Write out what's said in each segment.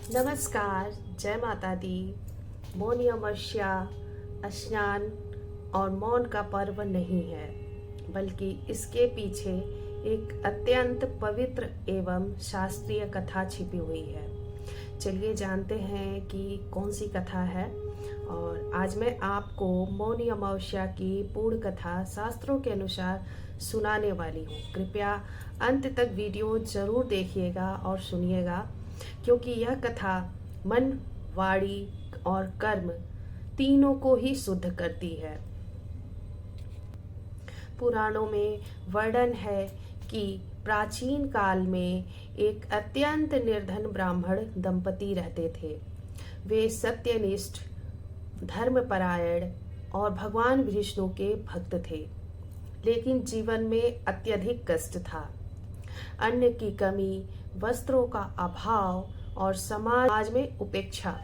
नमस्कार, जय माता दी। मौन अमावस्या स्नान और मौन का पर्व नहीं है, बल्कि इसके पीछे एक अत्यंत पवित्र एवं शास्त्रीय कथा छिपी हुई है। चलिए जानते हैं कि कौन सी कथा है। और आज मैं आपको मौनी अमावस्या की पूर्ण कथा शास्त्रों के अनुसार सुनाने वाली हूँ। कृपया अंत तक वीडियो जरूर देखिएगा और सुनिएगा, क्योंकि यह कथा मन, वाणी और कर्म तीनों को ही शुद्ध करती है। पुराणों में वर्णन है कि प्राचीन काल में एक अत्यंत निर्धन ब्राह्मण दंपति रहते थे। वे सत्यनिष्ठ, धर्मपरायण और भगवान विष्णु के भक्त थे, लेकिन जीवन में अत्यधिक कष्ट था। अन्न की कमी, वस्त्रों का अभाव और समाज में उपेक्षा,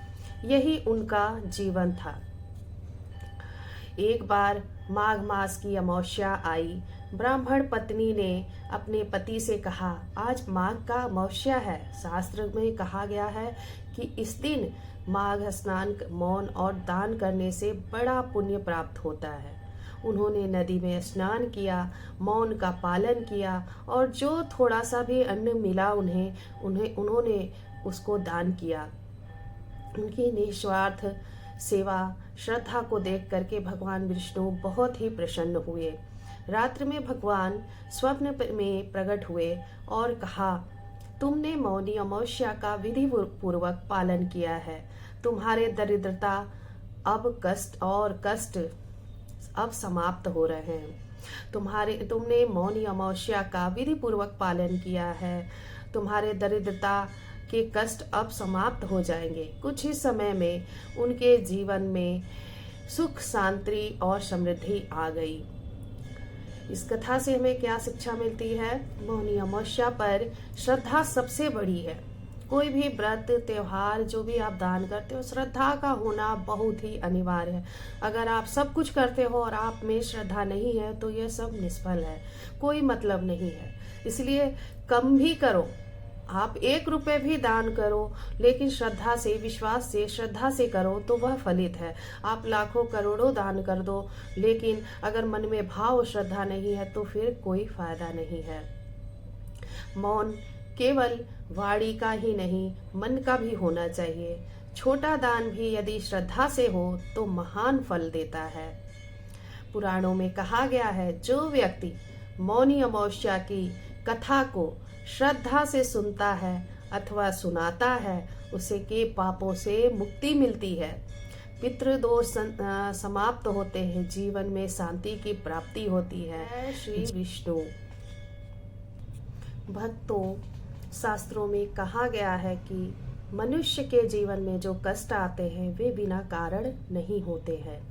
यही उनका जीवन था। एक बार माघ मास की अमावस्या आई। ब्राह्मण पत्नी ने अपने पति से कहा, आज माघ का अमावस्या है। शास्त्र में कहा गया है कि इस दिन माघ स्नान, मौन और दान करने से बड़ा पुण्य प्राप्त होता है। उन्होंने नदी में स्नान किया, मौन का पालन किया और जो थोड़ा सा भी अन्न मिला उन्होंने उसको दान किया। उनकी निस्वार्थ सेवा, श्रद्धा को देख करके भगवान विष्णु बहुत ही प्रसन्न हुए। रात्रि में भगवान स्वप्न में प्रकट हुए और कहा, तुमने मौनी अमावस्या का विधि पूर्वक पालन किया है। तुम्हारे दरिद्रता कष्ट अब समाप्त हो रहे हैं। तुमने मौनी अमावस्या का विधि पूर्वक पालन किया है। तुम्हारे दरिद्रता के कष्ट अब समाप्त हो जाएंगे। कुछ ही समय में उनके जीवन में सुख, शांति और समृद्धि आ गई। इस कथा से हमें क्या शिक्षा मिलती है? मौनी अमावस्या पर श्रद्धा सबसे बड़ी है। कोई भी व्रत, त्योहार, जो भी आप दान करते हो, श्रद्धा का होना बहुत ही अनिवार्य है। अगर आप सब कुछ करते हो और आप में श्रद्धा नहीं है तो यह सब निष्फल है, कोई मतलब नहीं है। इसलिए कम भी करो, आप 1 रुपए भी दान करो, लेकिन श्रद्धा से, विश्वास से, श्रद्धा से करो तो वह फलित है। आप लाखों करोड़ों दान कर दो, लेकिन अगर मन में भाव और श्रद्धा नहीं है तो फिर कोई फायदा नहीं है। मौन केवल वाणी का ही नहीं, मन का भी होना चाहिए। छोटा दान भी यदि श्रद्धा से हो तो महान फल देता है। पुराणों में कहा गया है, जो व्यक्ति मौनी अमावस्या की कथा को श्रद्धा से सुनता है अथवा सुनाता है, उसे के पापों से मुक्ति मिलती है, पितृदोष समाप्त होते हैं, जीवन में शांति की प्राप्ति होती है। श्री विष्णु भक्तों, शास्त्रों में कहा गया है कि मनुष्य के जीवन में जो कष्ट आते हैं वे बिना कारण नहीं होते हैं।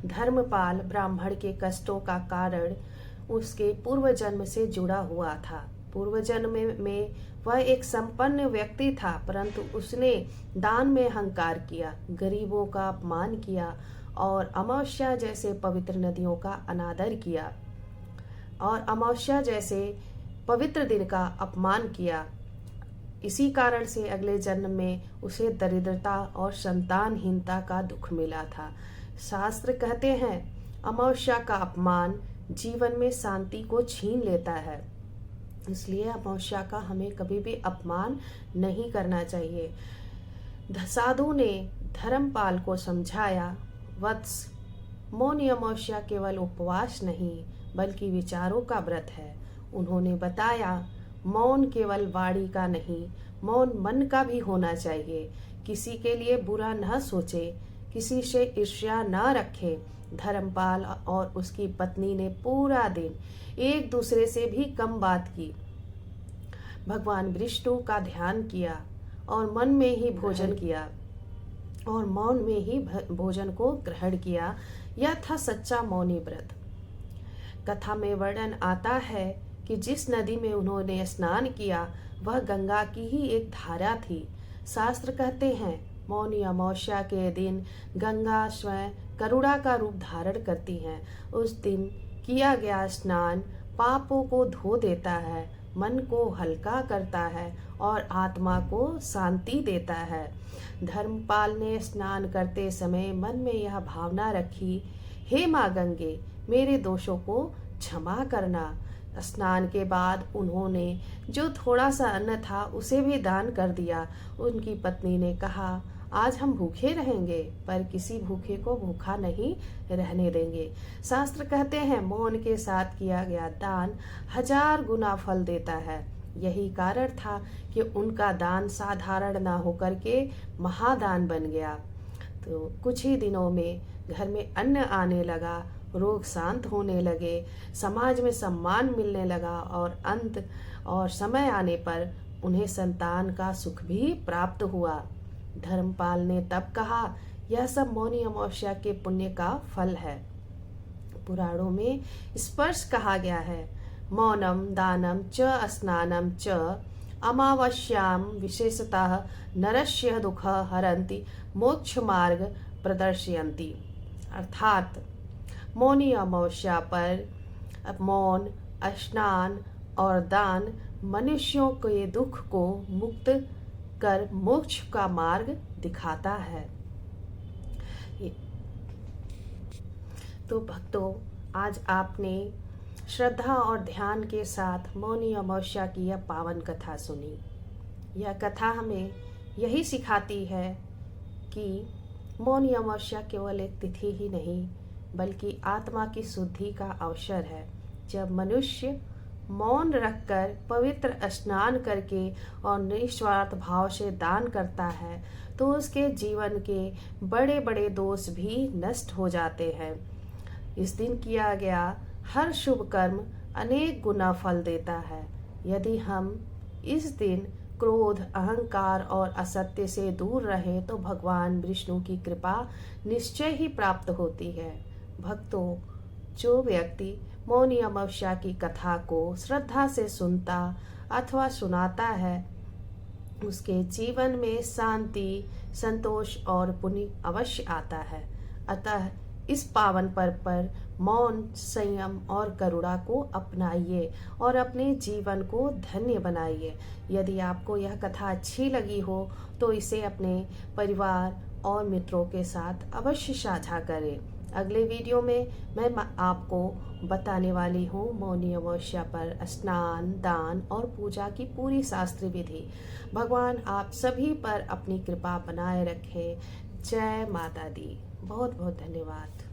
धर्मपाल ब्राह्मण के कष्टों का कारण उसके पूर्व जन्म से जुड़ा हुआ था। पूर्व जन्म में वह एक संपन्न व्यक्ति था, परंतु उसने दान में अहंकार किया, गरीबों का अपमान किया और अमावस्या जैसे पवित्र नदियों का अनादर किया और अमावस्या जैसे पवित्र दिन का अपमान किया। इसी कारण से अगले जन्म में उसे दरिद्रता और संतानहीनता का दुख मिला था। शास्त्र कहते हैं, अमावस्या का अपमान जीवन में शांति को छीन लेता है। इसलिए अमावस्या का हमें कभी भी अपमान नहीं करना चाहिए। साधु ने धर्मपाल को समझाया, वत्स, मौनी अमावस्या केवल उपवास नहीं बल्कि विचारों का व्रत है। उन्होंने बताया, मौन केवल वाणी का नहीं, मौन मन का भी होना चाहिए। किसी के लिए बुरा न सोचे, किसी से ईर्ष्या न रखे। धर्मपाल और उसकी पत्नी ने पूरा दिन एक दूसरे से भी कम बात की, भगवान विष्णु का ध्यान किया और मन में ही भोजन किया और मौन में ही भोजन को ग्रहण किया। यह था सच्चा मौनी व्रत। कथा में वर्णन आता है कि जिस नदी में उन्होंने स्नान किया वह गंगा की ही एक धारा थी। शास्त्र कहते हैं, मौनी अमावस्या के दिन गंगा स्वयं करुणा का रूप धारण करती है। उस दिन किया गया स्नान पापों को धो देता है मन को हल्का करता है और आत्मा को शांति देता है। धर्मपाल ने स्नान करते समय मन में यह भावना रखी, हे माँ गंगे, मेरे दोषों को क्षमा करना। स्नान के बाद उन्होंने जो थोड़ा सा अन्न था उसे भी दान कर दिया। उनकी पत्नी ने कहा, आज हम भूखे रहेंगे पर किसी भूखे को भूखा नहीं रहने देंगे। शास्त्र कहते हैं मौन के साथ किया गया दान 1000 गुना फल देता है। यही कारण था कि उनका दान साधारण ना होकर के महादान बन गया। तो कुछ ही दिनों में घर में अन्न आने लगा, रोग शांत होने लगे, समाज में सम्मान मिलने लगा और समय आने पर उन्हें संतान का सुख भी प्राप्त हुआ। धर्मपाल ने तब कहा, यह सब मौनी अमावस्या के पुण्य का फल है। पुराणों में स्पर्श कहा गया है, मौनम दानम च स्नानम च अमावस्याम विशेषतः नरस्य दुख हरन्ति मोक्ष मार्ग प्रदर्शयन्ति। अर्थात मौनी अमावस्या पर मौन, स्नान और दान मनुष्यों के दुख को मुक्त कर मोक्ष का मार्ग दिखाता है। तो भक्तों, आज आपने श्रद्धा और ध्यान के साथ मौनी अमावस्या की यह पावन कथा सुनी। यह कथा हमें यही सिखाती है कि मौनी अमावस्या केवल एक तिथि ही नहीं बल्कि आत्मा की शुद्धि का अवसर है। जब मनुष्य मौन रखकर पवित्र स्नान करके और निस्वार्थ भाव से दान करता है तो उसके जीवन के बड़े बड़े दोष भी नष्ट हो जाते हैं। इस दिन किया गया हर शुभ कर्म अनेक गुना फल देता है। यदि हम इस दिन क्रोध, अहंकार और असत्य से दूर रहें तो भगवान विष्णु की कृपा निश्चय ही प्राप्त होती है। भक्तों, जो व्यक्ति मौनी अमावस्या की कथा को श्रद्धा से सुनता अथवा सुनाता है उसके जीवन में शांति, संतोष और पुण्य अवश्य आता है। अतः इस पावन पर्व पर मौन, संयम और करुणा को अपनाइए और अपने जीवन को धन्य बनाइए। यदि आपको यह कथा अच्छी लगी हो तो इसे अपने परिवार और मित्रों के साथ अवश्य साझा करें। अगले वीडियो में मैं आपको बताने वाली हूँ मौनी अमावस्या पर स्नान, दान और पूजा की पूरी शास्त्रीय विधि। भगवान आप सभी पर अपनी कृपा बनाए रखे। जय माता दी। बहुत बहुत धन्यवाद।